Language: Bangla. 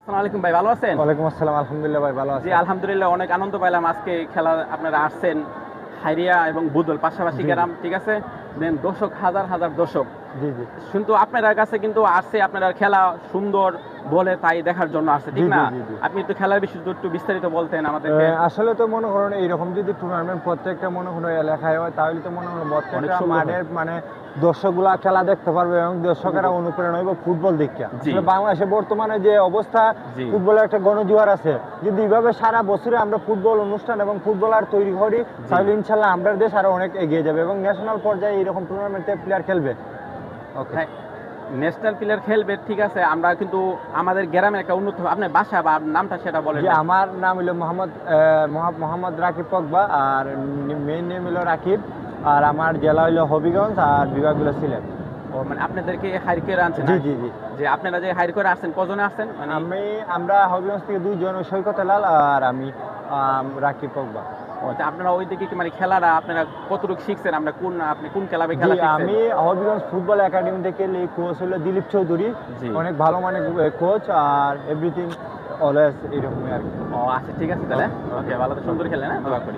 আসসালামু আলাইকুম ভাই, ভালো আছেন? ওয়ালাইকুম আসসালাম, আলহামদুলিল্লাহ ভাই ভালো জি আছি। আলহামদুলিল্লাহ, অনেক আনন্দ পাইলাম আজকে খেলা আপনারা আসছেন। হাইরিয়া এবং বুদল পাশাপাশি জি, জি। গ্রাম, ঠিক আছে? দেন দর্শক হাজার হাজার দর্শক জি, জি। কিন্তু আপনার কাছে কিন্তু আসছে আপনার খেলা সুন্দর বলে তাই দেখার জন্য আসছে, জি, ঠিক জি, না? জি, জি। আপনি একটু খেলার বিষয়ে একটু বিস্তারিত বলতেন আমাদেরকে। আসলে তো মনে করেন এইরকম যদি টুর্নামেন্ট প্রত্যেকটা মনে করেন এলাকায় হয় তাহলে তো মনে করেন অনেক প্রত্যেকটা সুন্দর হয়। মাঠের মানে দর্শকগুলা খেলা দেখতে পারবে এবং দর্শকেরা জি। অনুপ্রেরণা হইব ফুটবল দেখে। জি। আসলে বাংলাদেশে বর্তমানে যে অবস্থা জি। ফুটবলের একটা গণজোয়ার আছে। যদি এইভাবে সারা বছরে আমরা ফুটবল অনুষ্ঠান এবং ফুটবলার তৈরি করি তাহলে ইনশাল্লাহ আমরা দেশ আরো অনেক এগিয়ে যাবে এবং ন্যাশনাল পর্যায়ে এরকম টুর্নামেন্টে প্লেয়ার খেলবে। ওকে। হ্যাঁ, ন্যাশনাল প্লেয়ার খেলবে, ঠিক আছে। আমরা কিন্তু আমাদের গ্রামের একটা উন্নত, আপনার বাসা বা নামটা সেটা বলেন। জি, আমার নাম হলো মোহাম্মদ রাকিব পগবা আর মেইন নেম হলো রাকিব আর আমার জেলা হলো হবিগঞ্জ আর বিভাগ হলো সিলেট। ও মানে আপনাদেরকে হাইর করে আনছেন? জি, জি, জি। যে আপনারা যে হাইর করে আসছেন, কজনে আসছেন মানে? আমরা হবিগঞ্জ থেকে দুইজন, সৈকত লাল আর আমি রাকিব পগবা। ও আচ্ছা, আপনারা ওইদিকে কি মানে খেলাটা আপনারা কতটুকু শিখছেন? আপনি কোন ক্লাবে জি, খেলা শিখছেন? আমি হবিগঞ্জ ফুটবল একাডেমি থেকে কোচ হলো দিলীপ চৌধুরী। জি। অনেক ভালো মানের কোচ আর এভরিথিং অলওয়েজ এরকমই আর কি। ও আচ্ছা, ঠিক আছে তাহলে। ওকে, ভালো তো সুন্দর খেলেন, হ্যাঁ, দোয়া করি।